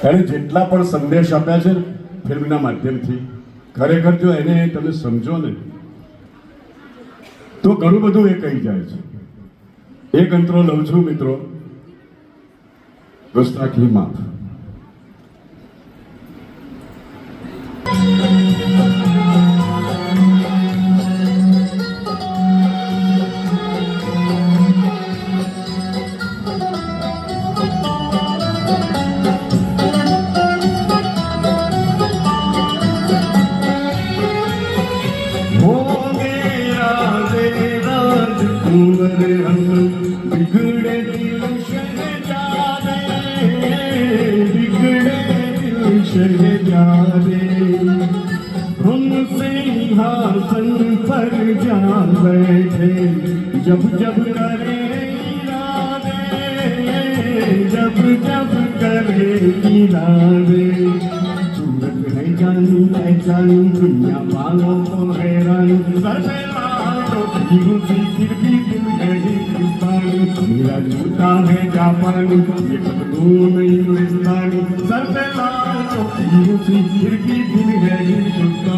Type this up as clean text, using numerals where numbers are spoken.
એણે જેટલા પણ સંદેશ આપ્યા છે ને ફિલ્મના માધ્યમથી, ખરેખર જો એને તમે સમજો ને તો ઘણું બધું એ કહી જાય છે. એક અંતરો લઉં છું મિત્રો, ગુસ્તાખી માફ. बिगड़े दिल शहजादे, बिगड़े दिल शहजादे, हम सिंहासन पर जा बैठे, जब जब करे इरादे, जब जब करे इरादे. सूरत है जानू दुनिया वालों को हैरान, सर पे लाडो फिर भी दिल है हिंदुस्तानी. मेरा जूता है जापानी, ये बदबू नहीं हिंदुस्तानी. सर पे लाडो फिर भी दिल है हिंदुस्तानी.